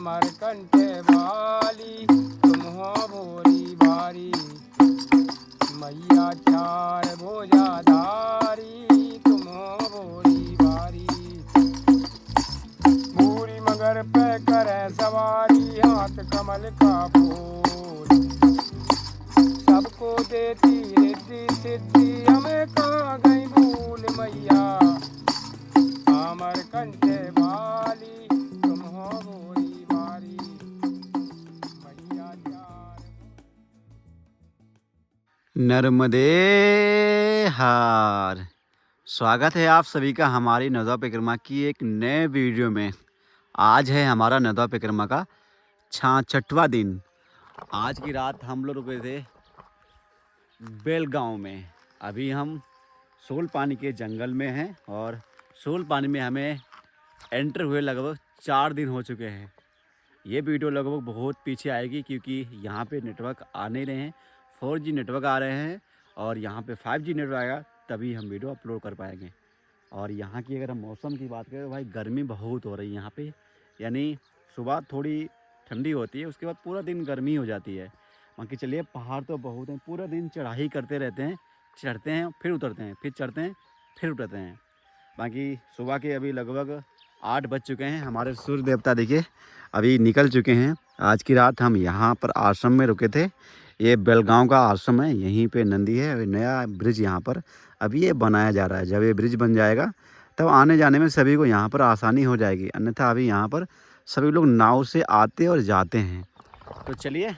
अमर कंठे वाली तुम हो भोली भारी, मैया चार भुजाधारी तुम हो भोली भारी। भूरी मगर पे करे सवारी हाथ कमल का फूल, सबको देती रिद्धि सिद्धि हमें कहाँ गई भूल मैया, अमर कंठे वाली तुम हो भोली भारी, मैया चार। नर्मदे हार। स्वागत है आप सभी का हमारी नौदा परिक्रमा की एक नए वीडियो में। आज है हमारा नौदा परिक्रमा का 66वां दिन। आज की रात हम लोग रुके थे बेलगांव में। अभी हम सोल पानी के जंगल में हैं और सोल पानी में हमें एंटर हुए लगभग 4 दिन हो चुके हैं। ये वीडियो लगभग बहुत पीछे आएगी क्योंकि यहाँ पे नेटवर्क आ नहीं रहे हैं। 4G नेटवर्क आ रहे हैं और यहाँ पे 5G नेटवर्क आएगा तभी हम वीडियो अपलोड कर पाएंगे। और यहाँ की अगर हम मौसम की बात करें तो भाई गर्मी बहुत हो रही है यहाँ पे। यानी सुबह थोड़ी ठंडी होती है, उसके बाद पूरा दिन गर्मी हो जाती है। बाकी चलिए, पहाड़ तो बहुत हैं, पूरा दिन चढ़ाई करते रहते हैं। चढ़ते हैं फिर उतरते हैं, फिर चढ़ते हैं फिर उतरते हैं। बाकी सुबह के अभी लगभग 8 बज चुके हैं। हमारे सूर्य देवता देखिए अभी निकल चुके हैं। आज की रात हम यहाँ पर आश्रम में रुके थे। ये बेलगांव का आश्रम है, यहीं पे नंदी है। अभी नया ब्रिज यहाँ पर अभी ये बनाया जा रहा है। जब ये ब्रिज बन जाएगा तब आने जाने में सभी को यहाँ पर आसानी हो जाएगी, अन्यथा अभी यहाँ पर सभी लोग नाव से आते और जाते हैं। तो चलिए,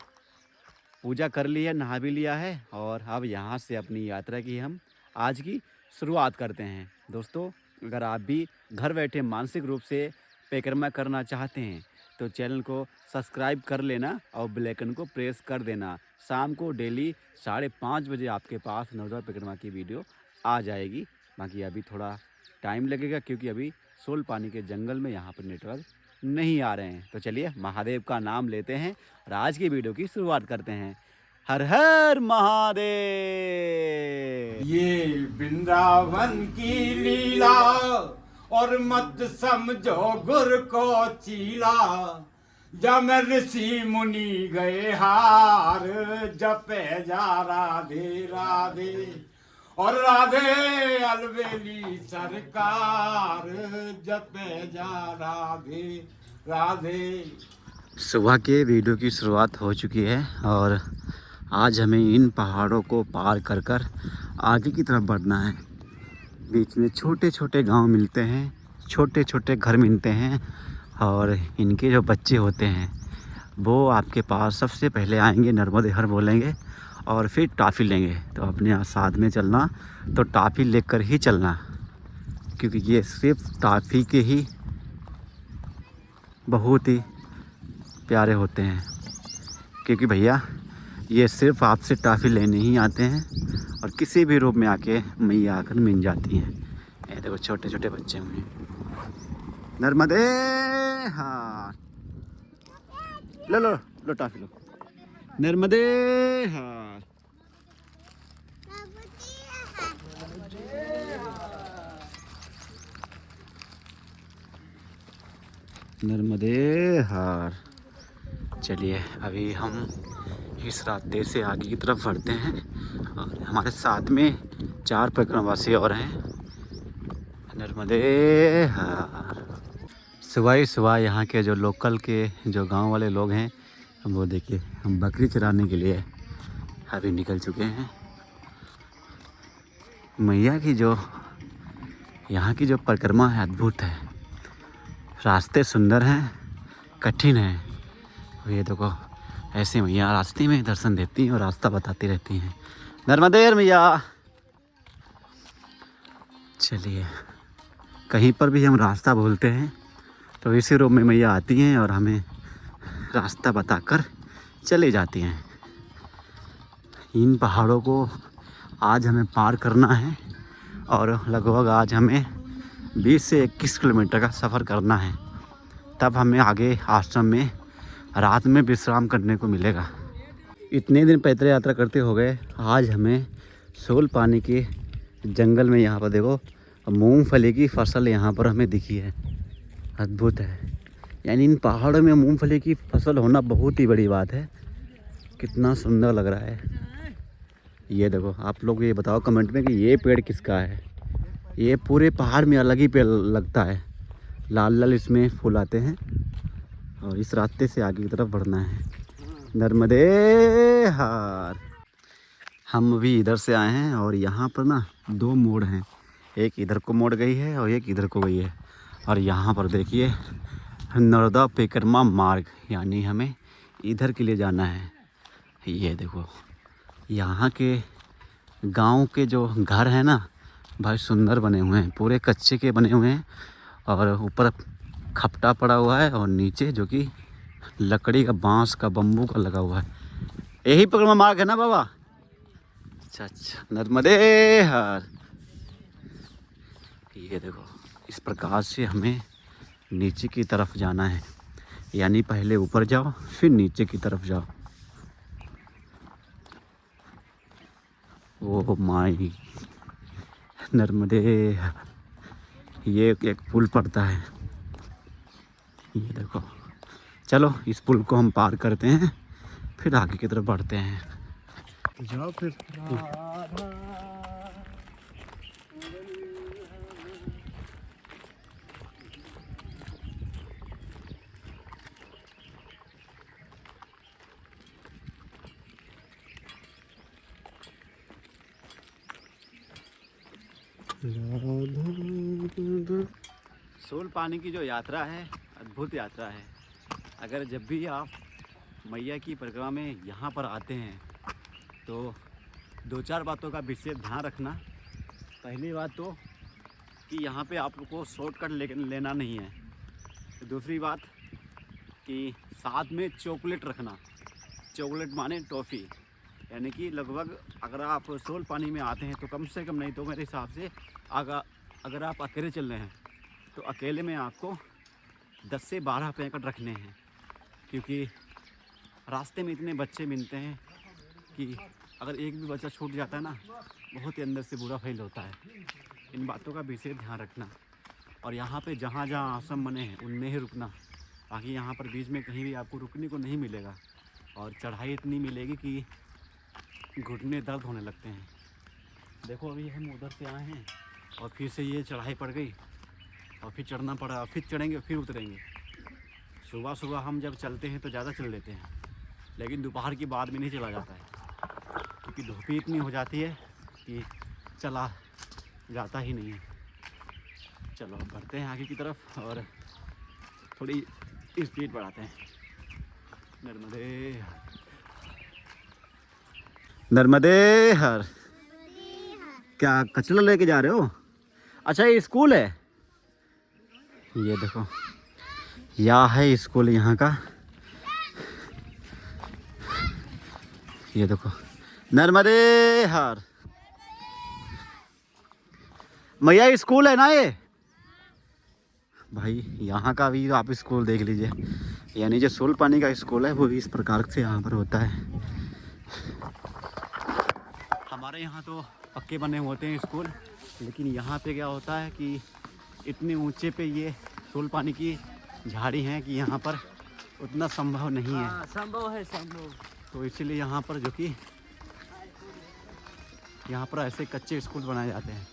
पूजा कर ली है, नहा भी लिया है और अब यहाँ से अपनी यात्रा की हम आज की शुरुआत करते हैं। दोस्तों, अगर आप भी घर बैठे मानसिक रूप से परिक्रमा करना चाहते हैं तो चैनल को सब्सक्राइब कर लेना और बेल आइकन को प्रेस कर देना। शाम को डेली 5:30 बजे आपके पास नवदा परिक्रमा की वीडियो आ जाएगी। बाकी अभी थोड़ा टाइम लगेगा क्योंकि अभी सोल पानी के जंगल में यहाँ पर नेटवर्क नहीं आ रहे हैं। तो चलिए, महादेव का नाम लेते हैं और आज की वीडियो की शुरुआत करते हैं। हर हर महादेव। ये वृंदावन की लीला और मत समझो गुर को चीला, जब ऋषि मुनि गए हार जपे जा राधे राधे, और राधे अलवेली सरकार जपे जा राधे राधे। सुबह के वीडियो की शुरुआत हो चुकी है और आज हमें इन पहाड़ों को पार कर कर आगे की तरफ बढ़ना है। बीच में छोटे छोटे गांव मिलते हैं, छोटे छोटे घर मिलते हैं और इनके जो बच्चे होते हैं वो आपके पास सबसे पहले आएंगे, नर्मदे हर बोलेंगे और फिर टॉफ़ी लेंगे। तो अपने यहाँ साथ में चलना तो टॉफ़ी लेकर ही चलना, क्योंकि ये सिर्फ टॉफ़ी के ही बहुत ही प्यारे होते हैं। क्योंकि भैया ये सिर्फ आपसे टॉफ़ी लेने ही आते हैं और किसी भी रूप में आके मैया आकर मिल जाती हैं। ये देखो छोटे छोटे बच्चे हुए। नर्मदे हाँ, लो लो लो टॉफ़ी लो। नर्मदे हाँ। नर्मदे हार। चलिए, अभी हम इस रास्ते से आगे की तरफ बढ़ते हैं और हमारे साथ में 4 परिक्रमावासी और हैं। नर्मदे हार। सुबह ही सुबह यहाँ के जो लोकल के जो गांव वाले लोग हैं वो देखिए, हम बकरी चराने के लिए अभी निकल चुके हैं। मैया की जो यहाँ की जो परिक्रमा है अद्भुत है। रास्ते सुंदर हैं, कठिन हैं। ये देखो, ऐसे मैया रास्ते में दर्शन देती हैं और रास्ता बताती रहती हैं। नर्मदे मैया। चलिए, कहीं पर भी हम रास्ता भूलते हैं तो इसी रूप में मैया आती हैं और हमें रास्ता बताकर चले जाती हैं। इन पहाड़ों को आज हमें पार करना है और लगभग आज हमें 20 से 21 किलोमीटर का सफ़र करना है। तब हमें आगे आश्रम में रात में विश्राम करने को मिलेगा। इतने दिन पैदल यात्रा करते हो गए, आज हमें सोल पानी के जंगल में यहाँ पर देखो मूंगफली की फसल यहाँ पर हमें दिखी है। अद्भुत है। यानी इन पहाड़ों में मूंगफली की फसल होना बहुत ही बड़ी बात है। कितना सुंदर लग रहा है। ये देखो, आप लोग ये बताओ कमेंट में कि ये पेड़ किसका है। ये पूरे पहाड़ में अलग ही पेड़ लगता है। लाल लाल इसमें फूल आते हैं और इस रास्ते से आगे की तरफ बढ़ना है। नर्मदे हार। हम अभी इधर से आए हैं और यहाँ पर ना 2 मोड़ हैं। एक इधर को मोड़ गई है और एक इधर को गई है। और यहाँ पर देखिए नर्मदा परिक्रमा मार्ग, यानी हमें इधर के लिए जाना है। ये देखो, यहाँ के गांव के जो घर हैं ना भाई सुंदर बने हुए हैं, पूरे कच्चे के बने हुए हैं और ऊपर खपटा पड़ा हुआ है और नीचे जो कि लकड़ी का, बांस का, बम्बू का लगा हुआ है। यही परिक्रमा मार्ग है ना बाबा? अच्छा अच्छा, नर्मदे हर। ये देखो, इस प्रकार से हमें नीचे की तरफ जाना है, यानी पहले ऊपर जाओ फिर नीचे की तरफ जाओ। ओ माई नर्मदे। ये एक पुल पड़ता है, ये देखो। चलो इस पुल को हम पार करते हैं, फिर आगे की तरफ बढ़ते हैं। जाओ फिर। सोल पानी की जो यात्रा है अद्भुत यात्रा है। अगर जब भी आप मैया की परिक्रमा में यहाँ पर आते हैं तो 2-4 बातों का विशेष ध्यान रखना। पहली बात तो कि यहाँ पे आपको शॉर्टकट लेना नहीं है। दूसरी बात कि साथ में चॉकलेट रखना। चॉकलेट माने टॉफ़ी, यानी कि लगभग अगर आप सोल पानी में आते हैं तो कम से कम नहीं तो मेरे हिसाब से अगर आप अकेले चल रहे हैं तो अकेले में आपको 10 से 12 पैकेट रखने हैं, क्योंकि रास्ते में इतने बच्चे मिलते हैं कि अगर एक भी बच्चा छूट जाता है ना बहुत ही अंदर से बुरा फील होता है। इन बातों का विशेष ध्यान रखना। और यहाँ पे जहाँ जहाँ आश्रम बने हैं उनमें ही रुकना, बाकी यहाँ पर बीच में कहीं भी आपको रुकने को नहीं मिलेगा। और चढ़ाई इतनी मिलेगी कि घुटने दर्द होने लगते हैं। देखो अभी हम उधर से आए हैं और फिर से ये चढ़ाई पड़ गई और फिर चढ़ना पड़ा, फिर चढ़ेंगे फिर उतरेंगे। सुबह सुबह हम जब चलते हैं तो ज़्यादा चल लेते हैं, लेकिन दोपहर के बाद में नहीं चला जाता है, क्योंकि धूप इतनी हो जाती है कि चला जाता ही नहीं है। चलो अब बढ़ते हैं आगे की तरफ और थोड़ी स्पीड बढ़ाते हैं। नर्मदे नर्मदे हर। क्या कचरा लेके जा रहे हो? अच्छा ये स्कूल है। ये देखो यह है स्कूल यहाँ का। ये देखो नर्मदे हर। मैया स्कूल है ना ये भाई। यहाँ का भी आप स्कूल देख लीजिए, यानी जो सोल पानी का स्कूल है वो इस प्रकार से यहाँ पर होता है। हमारे यहाँ तो पक्के बने होते हैं स्कूल, लेकिन यहाँ पे क्या होता है कि इतने ऊंचे पे ये सोल पानी की झाड़ी हैं कि यहाँ पर उतना संभव नहीं है। संभव है संभव। तो इसीलिए यहाँ पर जो कि यहाँ पर ऐसे कच्चे स्कूल बनाए जाते हैं।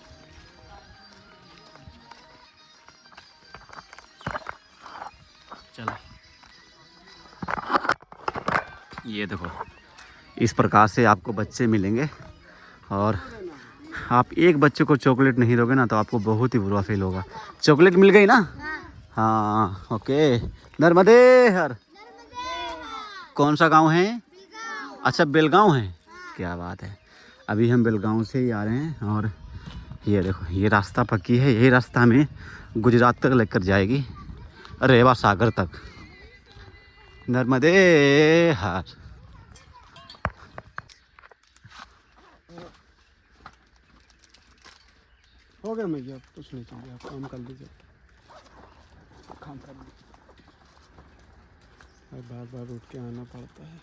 चलो ये देखो इस प्रकार से आपको बच्चे मिलेंगे और आप एक बच्चे को चॉकलेट नहीं दोगे ना तो आपको बहुत ही बुरा फील होगा। चॉकलेट मिल गई ना? हाँ ओके। नर्मदे हर। कौन सा गांव है? अच्छा बेलगांव है, क्या बात है। अभी हम बेलगांव से ही आ रहे हैं और ये देखो ये रास्ता पक्की है, यही रास्ता हमें गुजरात तक लेकर जाएगी, रेवा सागर तक। नर्मदे हर। हो गया मैया, कुछ नहीं चाहिए, आप काम कर लीजिए। काम कर लीजिए, बार बार उठ के आना पड़ता है।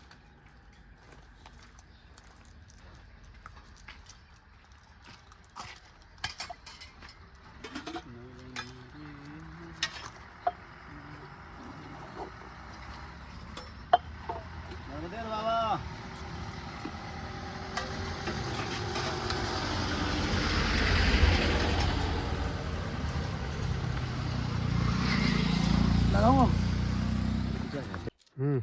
लगाऊं अब? हम्म।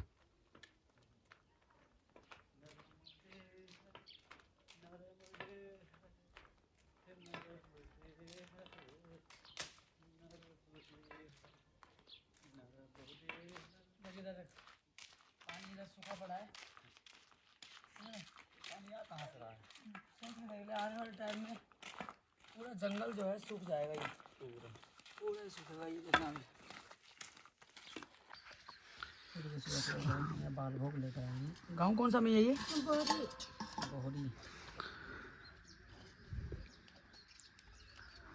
पानी इधर सूखा पड़ा है। पानी यहाँ कहाँ से रहा है? आने वाले टाइम में पूरा जंगल जो है सूख जाएगा, ये पूरा सूखेगा ये जितना भी। बाल भोग लेकर आएंगे। गाँव कौन सा में है ये? बोहरी।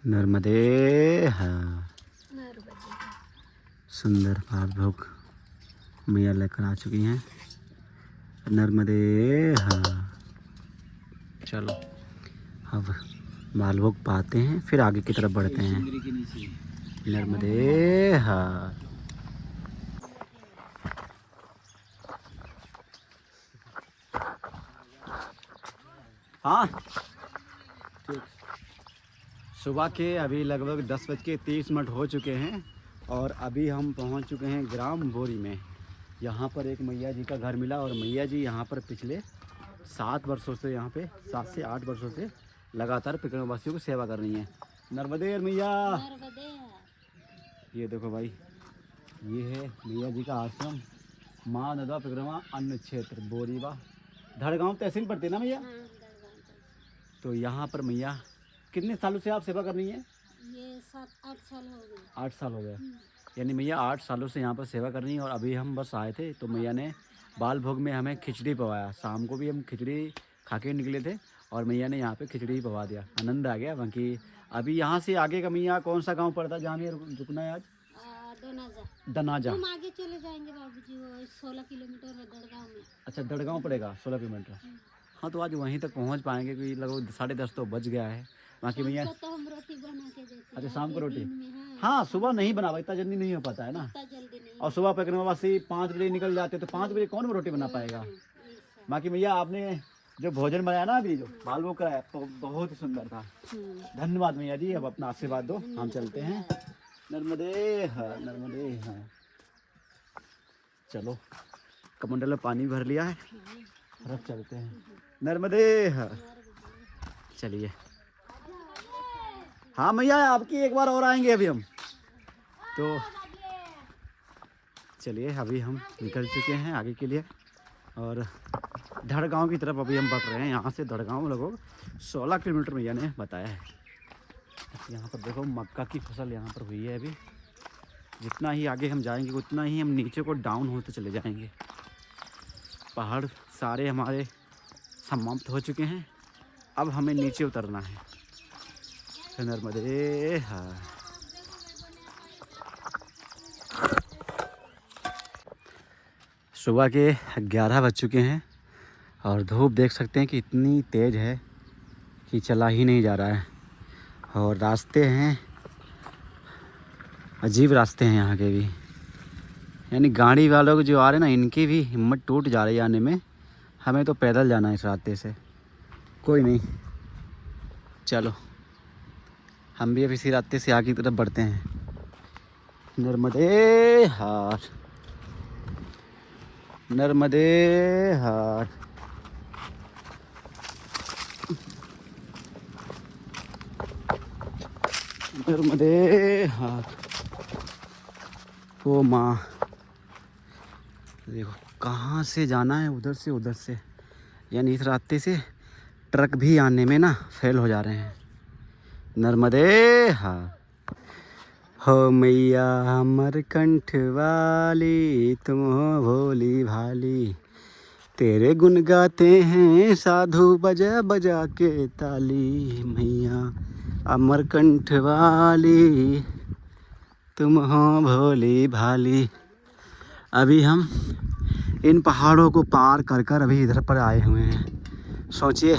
नर्मदे हाँ, सुंदर बाल भोग मैया लेकर आ चुकी हैं। नर्मदे हाँ। चलो अब बाल भोग पाते हैं, फिर आगे की तरफ बढ़ते हैं। नर्मदे हाँ। हाँ ठीक। सुबह के अभी लगभग 10:30 हो चुके हैं और अभी हम पहुंच चुके हैं ग्राम बोरी में। यहाँ पर एक मैया जी का घर मिला और मैया जी यहाँ पर पिछले 7 वर्षों से, यहाँ पे 7 से 8 वर्षों से लगातार परिक्रमावासियों की सेवा कर रही हैं। नर्मदे मैया। ये देखो भाई, ये है मैया जी का आश्रम, माँ नदा परिक्रमा अन्न क्षेत्र बोरीवा, धड़गांव तहसील पड़ती है ना मैया? तो यहाँ पर मैया कितने सालों से आप सेवा कर रही हैं? ये 7-8 साल हो गए। 8 साल हो गए। यानी मैया 8 सालों से यहाँ पर सेवा कर रही हैं। और अभी हम बस आए थे तो मैया ने बाल भोग में हमें खिचड़ी पवाया। शाम को भी हम खिचड़ी खा के निकले थे और मैया ने यहाँ पे खिचड़ी पवा दिया। आनंद आ गया। बाकी अभी यहाँ से आगे का मैया कौन सा गाँव पड़ता है जहाँ में रुकना है आज? दनाजा। हम आगे चले जाएंगे बाबूजी, वो 16 किलोमीटर है दड़गांव में। अच्छा, दड़गांव पड़ेगा 16 किलोमीटर। हाँ तो आज वहीं तक पहुँच पाएंगे क्योंकि लगभग 10:30 तो बज गया है। बाकी भैया तो हम रोटी बना के देते हैं। अच्छा, शाम को रोटी? में, हाँ सुबह नहीं बना, इतना जल्दी नहीं हो पाता है ना। जल्दी नहीं। और सुबह परिक्रमावासी 5 बजे निकल जाते तो 5 बजे कौन रोटी बना पाएगा। बाकी भैया आपने जो भोजन बनाया ना अभी, जो बाल भोग कराया तो बहुत ही सुंदर था। धन्यवाद मैया जी। अब अपना आशीर्वाद दो, हम चलते हैं। नर्मदे हाँ, नर्मदे हाँ। चलो कमंडल में पानी भर लिया है, रख चलते हैं। नर्मदे हाँ। चलिए। हाँ मैया आपकी एक बार और आएंगे अभी हम तो। चलिए अभी हम निकल चुके हैं आगे के लिए और धड़गांव की तरफ अभी हम बढ़ रहे हैं। यहाँ से धड़गांव लगभग 16 किलोमीटर मैया ने बताया है। यहाँ पर देखो मक्का की फसल यहाँ पर हुई है। अभी जितना ही आगे हम जाएंगे उतना ही हम नीचे को डाउन होते चले जाएंगे। पहाड़ सारे हमारे समाप्त हो चुके हैं, अब हमें नीचे उतरना है। नर्मदे हाँ। सुबह के 11 बज चुके हैं और धूप देख सकते हैं कि इतनी तेज़ है कि चला ही नहीं जा रहा है। और रास्ते हैं अजीब रास्ते हैं यहाँ के भी, यानी गाड़ी वालों को जो आ रहे हैं ना, इनकी भी हिम्मत टूट जा रही है आने में। हमें तो पैदल जाना है इस रास्ते से। कोई नहीं, चलो हम भी अब इसी रास्ते से आगे की तरफ बढ़ते हैं। नर्मदे हार, नर्मदे हार। नर्मदे हार। ओ माँ, देखो कहाँ से जाना है, उधर से उधर से। यानी इस रास्ते से ट्रक भी आने में ना फेल हो जा रहे हैं। नर्मदे हाँ। हो मैया अमरकंठ वाली, तुम हो भोली भाली, तेरे गुण गाते हैं साधु बजा बजा के ताली। मैया अमरकंठ वाली, तुम हो भोली भाली। अभी हम इन पहाड़ों को पार कर कर अभी इधर पर आए हुए हैं। सोचिए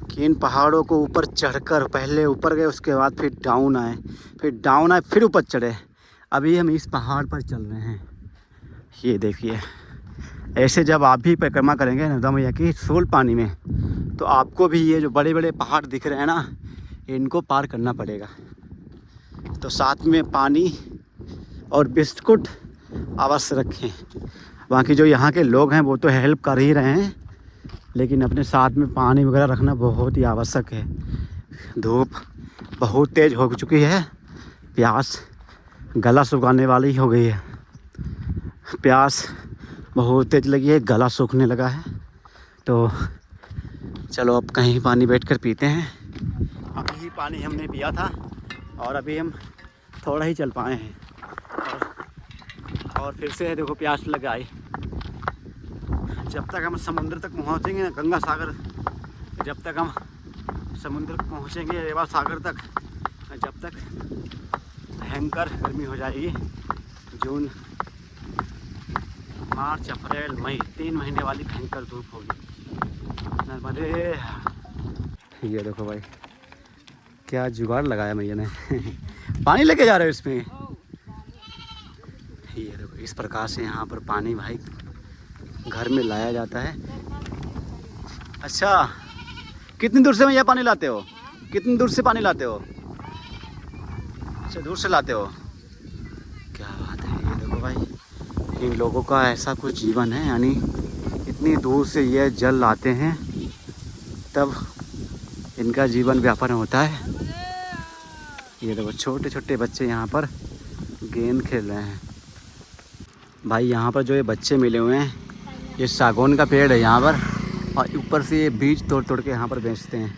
कि इन पहाड़ों को ऊपर चढ़कर पहले ऊपर गए, उसके बाद फिर डाउन आए, फिर डाउन आए, फिर ऊपर चढ़े। अभी हम इस पहाड़ पर चल रहे हैं। ये देखिए, ऐसे जब आप भी परिक्रमा करेंगे नर्मदा मैया की सोल पानी में, तो आपको भी ये जो बड़े बड़े पहाड़ दिख रहे हैं ना, इनको पार करना पड़ेगा। तो साथ में पानी और बिस्कुट अवश्य रखें। बाकी जो यहाँ के लोग हैं वो तो हेल्प कर ही रहे हैं, लेकिन अपने साथ में पानी वगैरह रखना बहुत ही आवश्यक है। धूप बहुत तेज़ हो चुकी है, प्यास गला सुखाने वाली हो गई है। प्यास बहुत तेज़ लगी है, गला सूखने लगा है। तो चलो अब कहीं पानी बैठकर पीते हैं। अभी ही पानी हमने पिया था और अभी हम थोड़ा ही चल पाए हैं और फिर से देखो प्यास लग आई। जब तक हम समुद्र तक पहुंचेंगे ना, गंगा सागर, जब तक हम समुद्र तक पहुंचेंगे रेवा सागर तक, जब तक भयंकर गर्मी हो जाएगी। जून, मार्च, अप्रैल, मई 3 महीने वाली भयंकर धूप होगी। नर्मदे। ये देखो भाई क्या जुगाड़ लगाया भैया ने पानी लेके जा रहे हो इसमें। ये देखो इस प्रकार से यहाँ पर पानी भाई घर में लाया जाता है। अच्छा, कितनी दूर से भैया पानी लाते हो? कितनी दूर से पानी लाते हो? अच्छा, दूर से लाते हो, क्या बात है। ये देखो भाई इन लोगों का ऐसा कुछ जीवन है, यानी इतनी दूर से ये जल लाते हैं तब इनका जीवन व्यापन होता है। ये देखो छोटे छोटे बच्चे यहाँ पर गेंद खेल रहे हैं। भाई यहाँ पर जो ये बच्चे मिले हुए हैं, ये सागौन का पेड़ है यहाँ पर, और ऊपर से ये बीज तोड़ तोड़ के यहाँ पर बेचते हैं।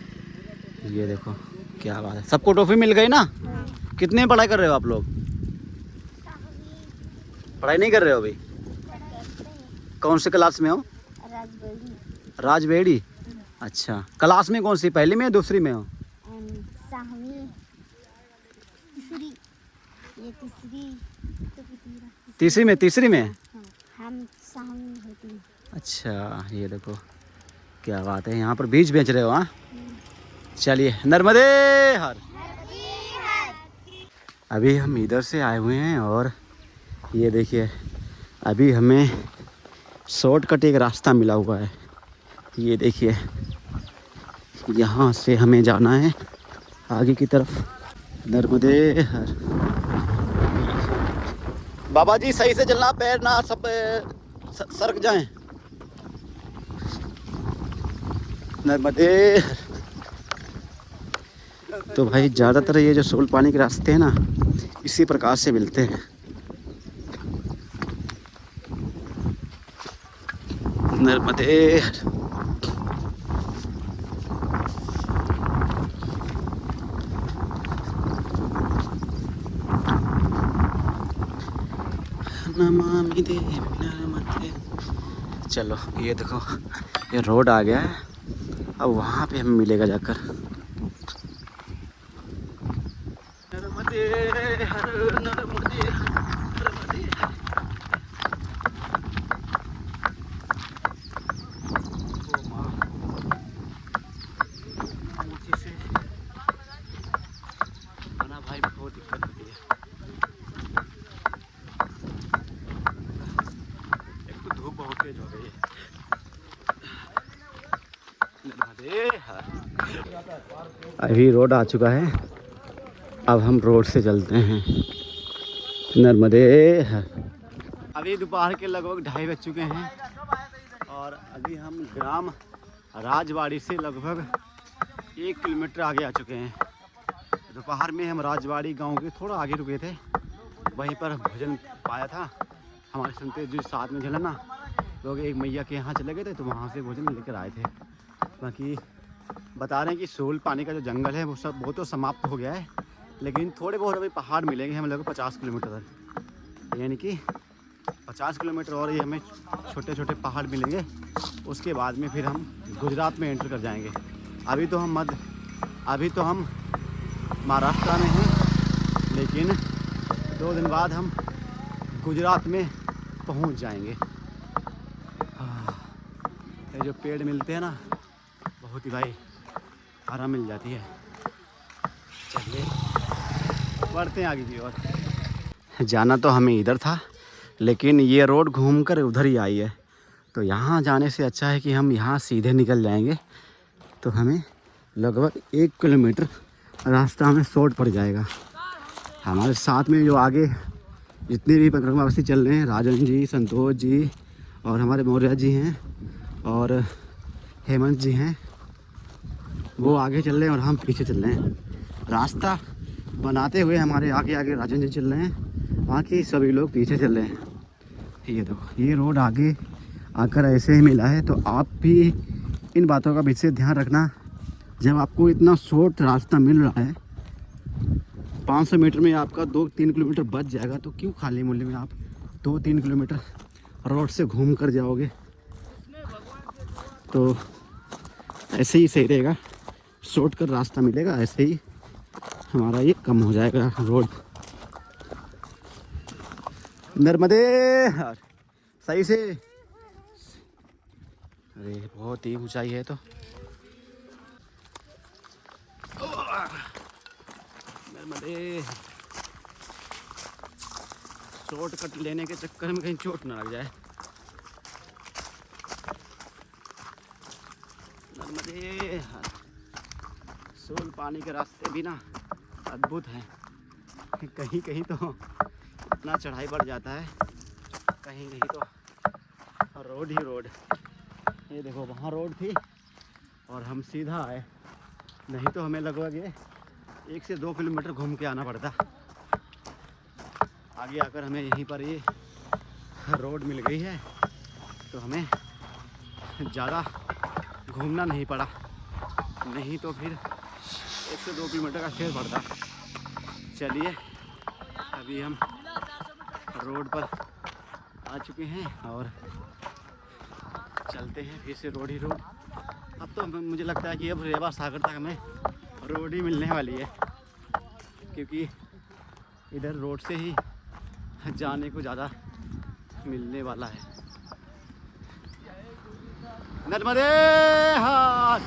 ये देखो क्या बात है। सबको टॉफी मिल गई ना? कितने पढ़ाई कर रहे हो आप लोग? पढ़ाई नहीं कर रहे हो अभी? कौन से क्लास में हो? राजबेड़ी। अच्छा, क्लास में कौन सी, पहली में या दूसरी में हो? तीसरी में। तीसरी में हम होती हैं। अच्छा, ये देखो क्या बात है, यहाँ पर बीज बेच रहे हो? हाँ, चलिए नर्मदे हर। अभी हम इधर से आए हुए हैं और ये देखिए अभी हमें शॉर्टकट एक रास्ता मिला हुआ है। ये देखिए यहाँ से हमें जाना है आगे की तरफ। नर्मदे हर। बाबा जी सही से चलना, पैर ना सब सरक जाएं। नर्मदे हर। तो भाई ज़्यादातर ये जो सोल पानी के रास्ते हैं ना, इसी प्रकार से मिलते हैं। नर्मदे हर। नमामि देवी नर्मदे। चलो ये देखो ये रोड आ गया है, अब वहाँ पे हमें मिलेगा जाकर। नर्मदे हर नर्मदे नर्मदे। ऊँची से आना भाई बहुत दिक्कत होती है। एक तो धूप बहुत तेज हो गई है। अभी रोड आ चुका है, अब हम रोड से चलते हैं। नर्मदे हर। अभी दोपहर के लगभग 2:30 बज चुके हैं और अभी हम ग्राम राजबाड़ी से लगभग 1 किलोमीटर आगे आ चुके हैं। दोपहर में हम राजबाड़ी गांव के थोड़ा आगे रुके थे, वहीं पर भोजन पाया था। हमारे संते जो साथ में चले ना लोग, एक मैया के यहाँ चले गए थे तो वहाँ से भोजन लेकर आए थे। बाकी बता रहे हैं कि सोल पानी का जो जंगल है वो तो समाप्त हो गया है, लेकिन थोड़े बहुत अभी पहाड़ मिलेंगे हम लोग को 50 किलोमीटर तक, यानी कि 50 किलोमीटर और ये हमें छोटे छोटे पहाड़ मिलेंगे। उसके बाद में फिर हम गुजरात में एंटर कर जाएंगे। अभी तो हम महाराष्ट्र में हैं, लेकिन 2 दिन बाद हम गुजरात में पहुंच जाएंगे। ये जो पेड़ मिलते हैं ना, बहुत ही भाई आराम मिल जाती है। चलिए बढ़ते हैं आगे की ओर। जाना तो हमें इधर था, लेकिन ये रोड घूमकर उधर ही आई है, तो यहाँ जाने से अच्छा है कि हम यहाँ सीधे निकल जाएंगे, तो हमें लगभग 1 किलोमीटर रास्ता हमें शॉर्ट पड़ जाएगा। हमारे साथ में जो आगे जितने भी परिक्रमावासी चल रहे हैं, राजन जी, संतोष जी और हमारे मौर्य जी हैं और हेमंत जी हैं, वो आगे चल रहे हैं और हम पीछे चल रहे हैं। रास्ता बनाते हुए हमारे आगे आगे राजन जी चल रहे हैं, बाकी सभी लोग पीछे चल रहे हैं। ये देखो, ये रोड आगे आकर ऐसे ही मिला है। तो आप भी इन बातों का विशेष ध्यान रखना, जब आपको इतना शॉर्ट रास्ता मिल रहा है, 500 मीटर में आपका 2-3 किलोमीटर बच जाएगा, तो क्यों खाली मूल्य में आप 2-3 किलोमीटर रोड से घूम कर जाओगे। तो ऐसे ही सही रहेगा, शॉर्टकट रास्ता मिलेगा, ऐसे ही हमारा ये कम हो जाएगा रोड। नर्मदे हर, सही से। अरे बहुत ही ऊंचाई है। तो नर्मदे, शॉर्टकट लेने के चक्कर में कहीं चोट ना लग जाए। नर्मदे हर। सोल पानी के रास्ते भी ना अद्भुत हैं। कहीं कहीं तो इतना चढ़ाई बढ़ जाता है, कहीं कहीं तो रोड ही रोड। ये देखो, वहाँ रोड थी और हम सीधा आए, नहीं तो हमें लगभग 1 से 2 किलोमीटर घूम के आना पड़ता। आगे आकर हमें यहीं पर ये रोड मिल गई है, तो हमें ज़्यादा घूमना नहीं पड़ा, नहीं तो फिर 1 से 2 किलोमीटर का फेर पड़ता। चलिए, अभी हम रोड पर आ चुके हैं और चलते हैं फिर से रोड ही रोड। अब तो मुझे लगता है कि अब रेवा सागर तक हमें रोड ही मिलने वाली है, क्योंकि इधर रोड से ही जाने को ज़्यादा मिलने वाला है। नर्मदे हाथ।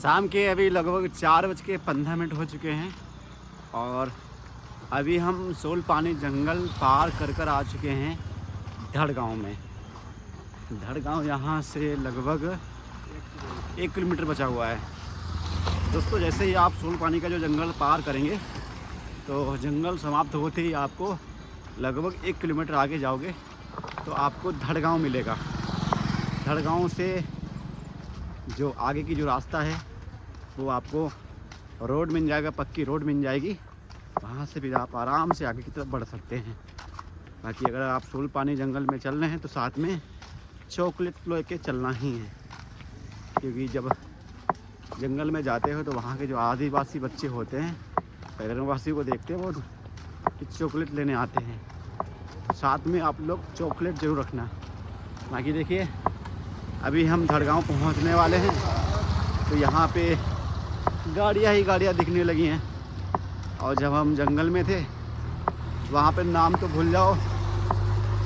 शाम के अभी लगभग 4:15 हो चुके हैं और अभी हम सोल पानी जंगल पार कर कर आ चुके हैं धड़ गाँव में। धड़ गाँव यहाँ से लगभग 1 किलोमीटर बचा हुआ है। दोस्तों, जैसे ही आप सोल पानी का जो जंगल पार करेंगे, तो जंगल समाप्त होते ही आपको लगभग 1 किलोमीटर आगे जाओगे तो आपको धड़ गाँव मिलेगा। धड़ गाँव से जो आगे की जो रास्ता है वो आपको रोड मिल जाएगा, पक्की रोड मिल जाएगी। वहाँ से भी आप आराम से आगे की तरफ बढ़ सकते हैं। बाकी अगर आप सोल पानी जंगल में चल रहे हैं तो साथ में चॉकलेट लेके चलना ही है, क्योंकि जब जंगल में जाते हो तो वहाँ के जो आदिवासी बच्चे होते हैं, पैदलवासी को देखते हैं, वो चॉकलेट लेने आते हैं। साथ में आप लोग चॉकलेट ज़रूर रखना। बाकी देखिए, अभी हम धड़ गाँव पहुँचने वाले हैं, तो यहाँ पे गाड़ियाँ ही गाड़ियाँ दिखने लगी हैं। और जब हम जंगल में थे वहाँ पे नाम तो भूल जाओ,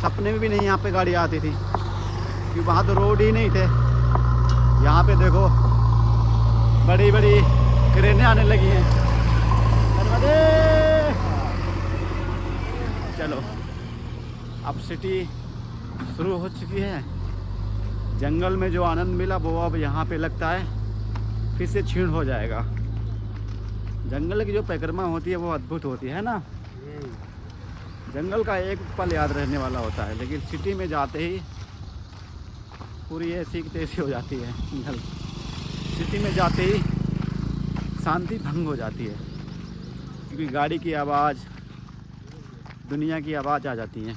सपने में भी नहीं यहाँ पे गाड़ी आती थी, क्योंकि वहाँ तो रोड ही नहीं थे। यहाँ पे देखो, बड़ी बड़ी क्रेनें आने लगी हैं। चलो, अब सिटी शुरू हो चुकी है। जंगल में जो आनंद मिला वो अब यहाँ पे लगता है फिर से क्षीण हो जाएगा। जंगल की जो परिक्रमा होती है वो अद्भुत होती है ना। जंगल का एक पल याद रहने वाला होता है, लेकिन सिटी में जाते ही पूरी ऐसी तैसी हो जाती है। सिटी में जाते ही शांति भंग हो जाती है, क्योंकि गाड़ी की आवाज़, दुनिया की आवाज़ आ जाती है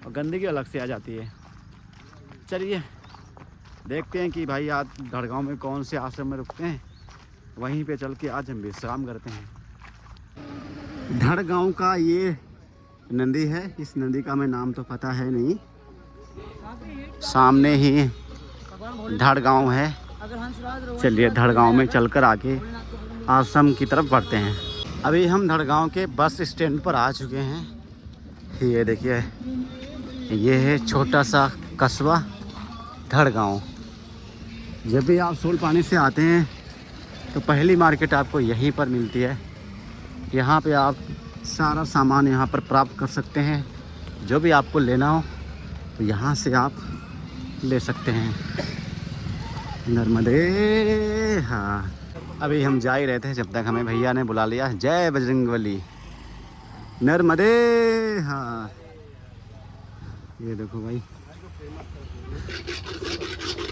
और गंदगी अलग से आ जाती है। चलिए देखते हैं कि भाई आज धड़ गाँव में कौन से आश्रम में रुकते हैं, वहीं पे चल के आज हम विश्राम करते हैं। धड़ गाँव का ये नदी है, इस नदी का हमें नाम तो पता है नहीं। सामने ही धड़ गाँव है। चलिए धड़ गाँव में चलकर आके आश्रम की तरफ बढ़ते हैं। अभी हम धड़ गाँव के बस स्टैंड पर आ चुके हैं। ये देखिए, ये है छोटा सा कस्बा धड़ गाँव। जब भी आप सोल पानी से आते हैं तो पहली मार्केट आपको यहीं पर मिलती है। यहाँ पे आप सारा सामान यहाँ पर प्राप्त कर सकते हैं। जो भी आपको लेना हो तो यहाँ से आप ले सकते हैं। नर्मदे हाँ। अभी हम जा ही रहे थे, जब तक हमें भैया ने बुला लिया। जय बजरंगबली। नर्मदे। हाँ ये देखो भाई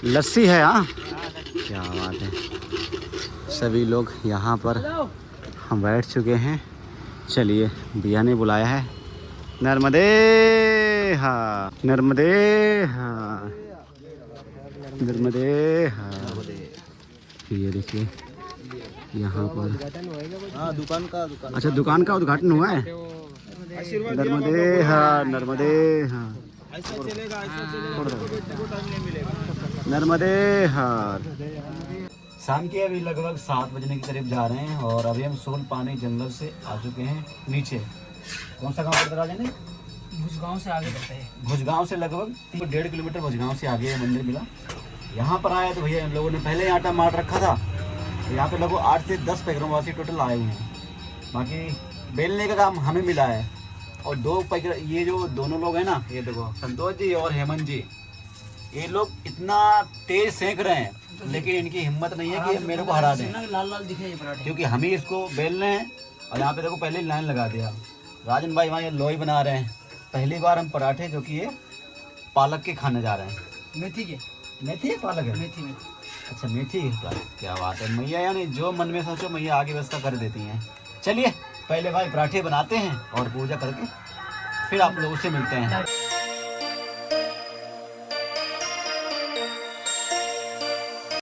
लस्सी है। हाँ क्या बात है। सभी लोग यहाँ पर हम बैठ चुके हैं। चलिए भैया ने बुलाया है। नर्मदे हाँ, नर्मदे हाँ, नर्मदे हाँ। ये देखिए यहाँ पर दुकान का अच्छा दुकान का उद्घाटन हुआ है। नर्मदे हाँ, नर्मदे हाँ, ऐसा चलेगा नर्मदे हाँ। शाम के अभी लगभग 7 बजने के करीब जा रहे हैं और अभी हम सोल पानी जंगल से आ चुके हैं नीचे। कौन सा गांव पड़ता है राजा ने? भुजगांव से आगे बढ़ते हैं। भुजगांव से लगभग 1.5 किलोमीटर भुजगांव से आगे मंदिर मिला। यहाँ पर आया तो भैया इन लोगों ने पहले ही आटा मार रखा था। तो यहाँ पे लगभग 8 से 10 पैकरों वासी टोटल आए हुए हैं। बाकी बेलने का काम हमें मिला है। और 2 पैकर ये जो दोनों लोग हैं ना, ये देखो संतोष जी और हेमंत जी, ये लोग इतना तेज सेंक रहे हैं लेकिन इनकी हिम्मत नहीं है कि मेरे को हरा दें, लाल लाल दिखे ये पराठे। क्योंकि हम ही इसको बेलने हैं। और यहाँ पे देखो पहले लाइन लगा दिया। राजन भाई वहाँ ये लोई बना रहे हैं। पहली बार हम पराठे जो कि ये पालक के खाने जा रहे हैं। मेथी के, मेथी है पालक है? मेथी। अच्छा मेथी है पालक। क्या बात है। मैया यानी जो मन में सोचो मैया आगे व्यवस्था कर देती हैं। चलिए पहले भाई पराठे बनाते हैं और पूजा करके फिर आप लोगों से मिलते हैं।